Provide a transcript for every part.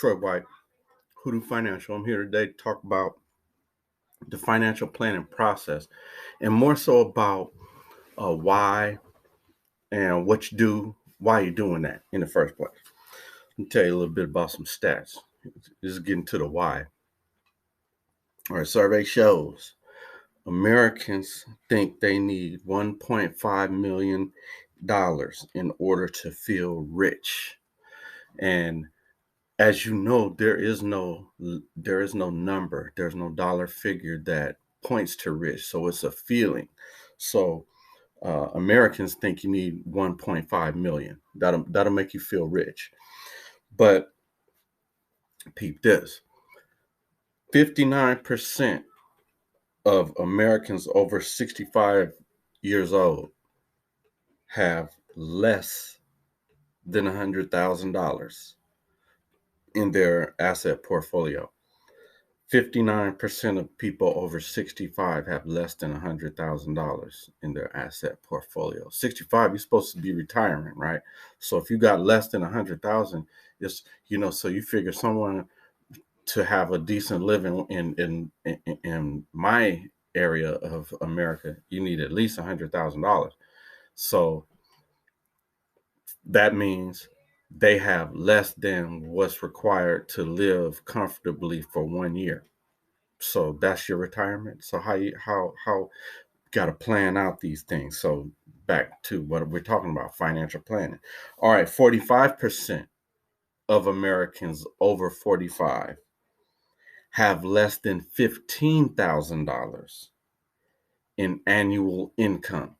Troy White, Hoodoo Financial. I'm here today to talk about the financial planning process and more so about why and what you do, why you're doing that in the first place. Let me tell you a little bit about some stats. This is getting to the why. All right, survey shows Americans think they need $1.5 million in order to feel rich. And as you know, there is no number, there's no dollar figure that points to rich. So it's a feeling. So Americans think you need 1.5 million. That'll make you feel rich. But peep this: 59% of Americans over 65 years old have less than $100,000 in their asset portfolio. 59% of people over 65 have less than $100,000 in their asset portfolio. 65, you're supposed to be retiring, right? So if you got less than 100,000, it's, so you figure someone to have a decent living in my area of America, you need at least $100,000. So that means they have less than what's required to live comfortably for 1 year. So that's your retirement. So how got to plan out these things. So back to what we're talking about, financial planning. All right, 45% of Americans over 45 have less than $15,000 in annual income.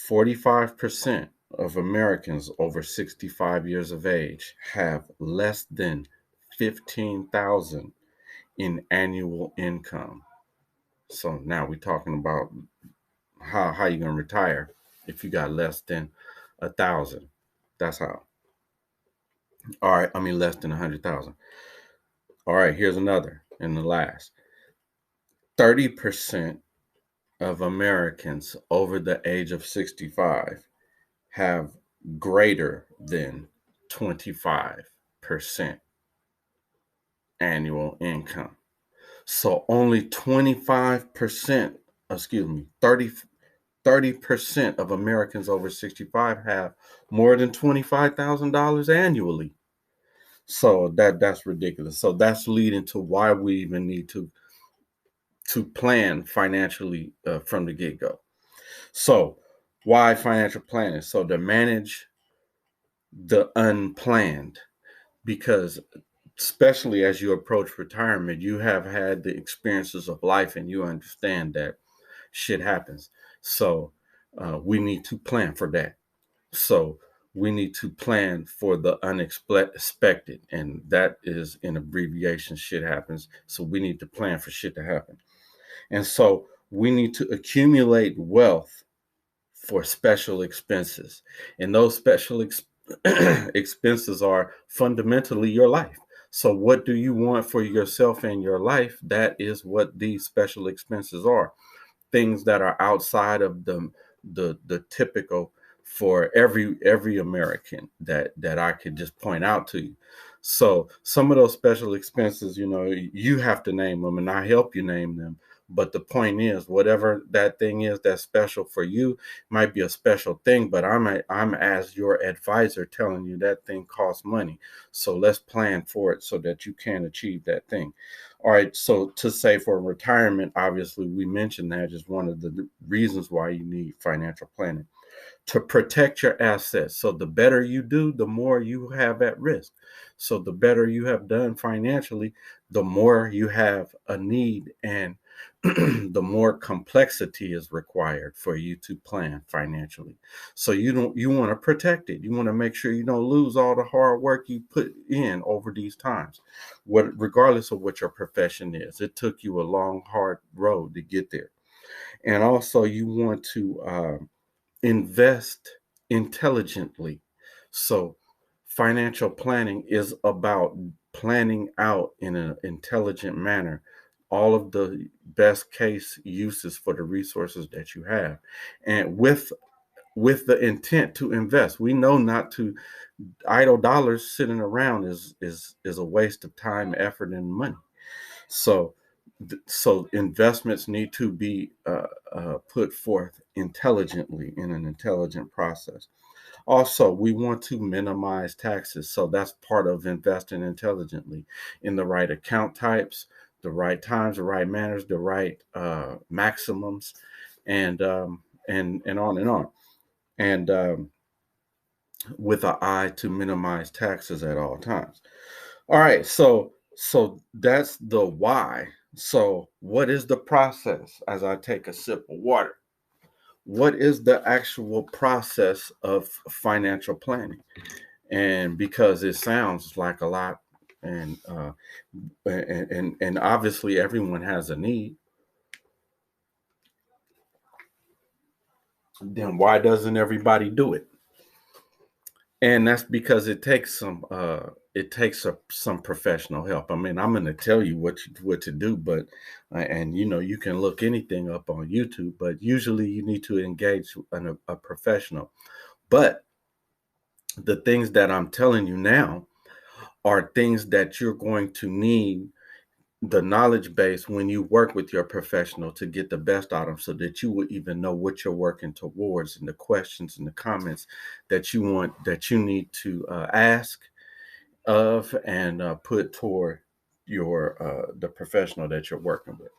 45% of Americans over 65 years of age have less than 15,000 in annual income. So now we're talking about how you're gonna retire if you got less than 1,000. That's how. All right, I mean less than 100,000. All right, here's another and the last. 30% of Americans over the age of 65 have greater than 25% annual income. So only 25%, 30% of Americans over 65 have more than $25,000 annually. So that's ridiculous. So that's leading to why we even need to plan financially from the get-go. So why financial planning? So to manage the unplanned, because especially as you approach retirement, you have had the experiences of life and you understand that shit happens. So we need to plan for that. So we need to plan for the unexpected, and that is in abbreviation, shit happens. So we need to plan for shit to happen. And so we need to accumulate wealth for special expenses. And those special expenses are fundamentally your life. So what do you want for yourself and your life? That is what these special expenses are. Things that are outside of the typical for every American that I could just point out to you. So some of those special expenses, you have to name them and I help you name them. But the point is, whatever that thing is that's special for you might be a special thing, but I'm as your advisor telling you that thing costs money. So let's plan for it so that you can achieve that thing. All right. So to say for retirement, obviously we mentioned that is one of the reasons why you need financial planning to protect your assets. So the better you do, the more you have at risk. So the better you have done financially, the more you have a need and the more complexity is required for you to plan financially. So you want to protect it. You want to make sure you don't lose all the hard work you put in over these times. Regardless of what your profession is, it took you a long, hard road to get there. And also you want to invest intelligently. So financial planning is about planning out in an intelligent manner all of the best case uses for the resources that you have, and with with the intent to invest. We know not to idle dollars sitting around is a waste of time, effort, and money. So, so investments need to be put forth intelligently in an intelligent process. Also, we want to minimize taxes. So that's part of investing intelligently in the right account types, the right times, the right manners, the right maximums, and on and on. And with an eye to minimize taxes at all times. All right, so that's the why. So what is the process as I take a sip of water? What is the actual process of financial planning? And because it sounds like a lot, and and obviously everyone has a need, then why doesn't everybody do it? And that's because it takes some professional help. I mean, I'm going to tell you what to do, but and you know, you can look anything up on YouTube, but usually you need to engage a professional. But the things that I'm telling you now are things that you're going to need the knowledge base when you work with your professional to get the best out of them, so that you will even know what you're working towards, and the questions and the comments that you need to ask of, and put toward your the professional that you're working with.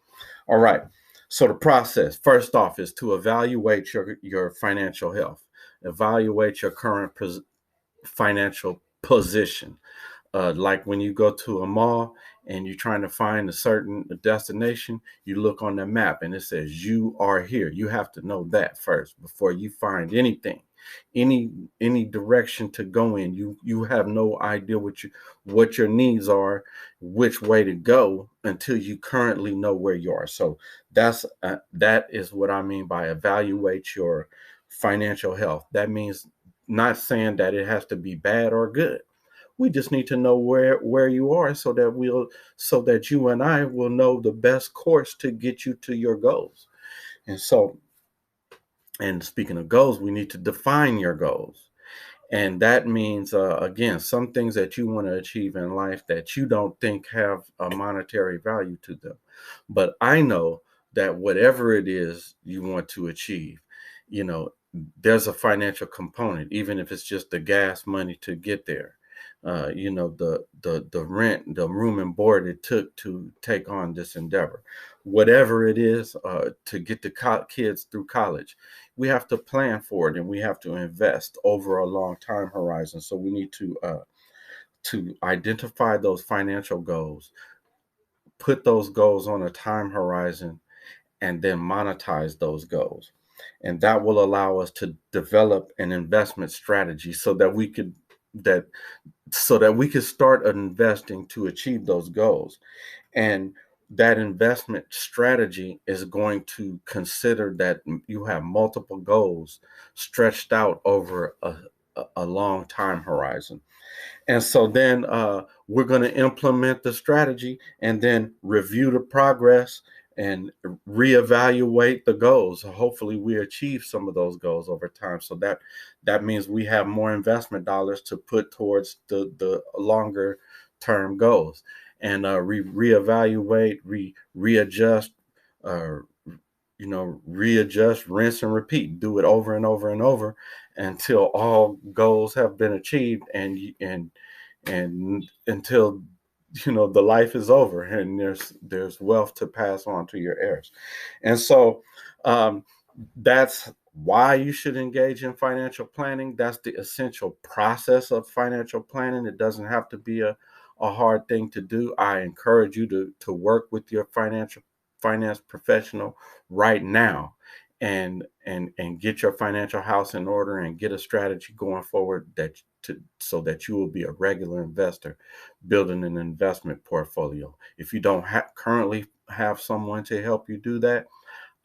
All right, so the process first off is to evaluate your financial health, evaluate your current financial position. Like when you go to a mall and you're trying to find a certain destination, you look on the map and it says you are here. You have to know that first before you find anything, any direction to go in. You have no idea what your needs are, which way to go, until you currently know where you are. So that is what I mean by evaluate your financial health. That means not saying that it has to be bad or good. We just need to know where you are, so that you and I will know the best course to get you to your goals. And so, and speaking of goals, we need to define your goals. And that means, again, some things that you want to achieve in life that you don't think have a monetary value to them. But I know that whatever it is you want to achieve, you know, there's a financial component, even if it's just the gas money to get there. You know, the rent, the room and board it took to take on this endeavor, whatever it is, to get the kids through college. We have to plan for it, and we have to invest over a long time horizon. So we need to identify those financial goals, put those goals on a time horizon, and then monetize those goals. And that will allow us to develop an investment strategy that so that we could start investing to achieve those goals. And that investment strategy is going to consider that you have multiple goals stretched out over a long time horizon. And so then we're going to implement the strategy and then review the progress and reevaluate the goals. Hopefully, we achieve some of those goals over time. So that means we have more investment dollars to put towards the longer term goals, and reevaluate, readjust, uh, readjust, rinse, and repeat. Do it over and over and over until all goals have been achieved, and until the life is over and there's wealth to pass on to your heirs. And so um, that's why you should engage in financial planning. That's the essential process of financial planning. It doesn't have to be a hard thing to do. I encourage you to work with your finance professional right now, and get your financial house in order, and get a strategy going forward so that you will be a regular investor building an investment portfolio. If you don't currently have someone to help you do that,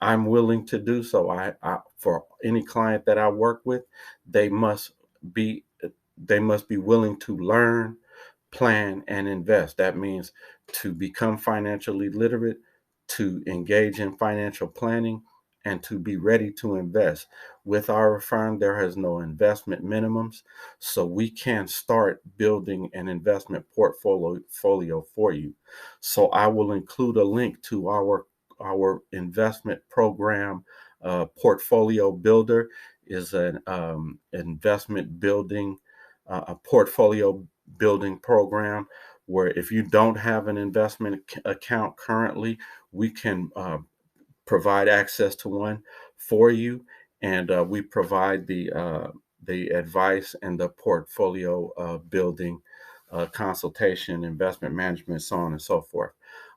I'm willing to do so. For any client that I work with, they must be willing to learn, plan, and invest. That means to become financially literate, to engage in financial planning, and to be ready to invest. With our firm, there is no investment minimums, so we can start building an investment portfolio for you. So I will include a link to our investment program. Portfolio Builder is an investment building, a portfolio building program where if you don't have an investment account currently, we can provide access to one for you, and we provide the advice and the portfolio building consultation, investment management, so on and so forth.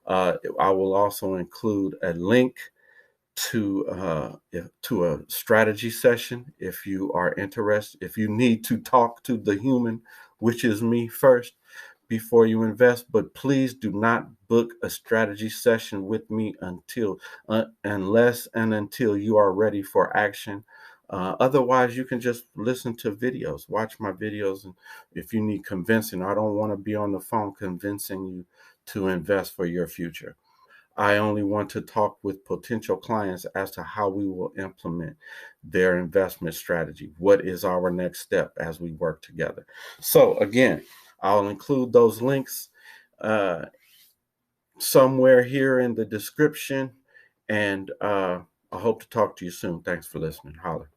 I will also include a link to a strategy session if you are interested. If you need to talk to the human, which is me first, before you invest, but please do not book a strategy session with me unless and until you are ready for action. Otherwise, you can just listen to videos, watch my videos, and if you need convincing, I don't want to be on the phone convincing you to invest for your future. I only want to talk with potential clients as to how we will implement their investment strategy. What is our next step as we work together? So, again, I'll include those links uh, somewhere here in the description. And I hope to talk to you soon. Thanks for listening. Holler.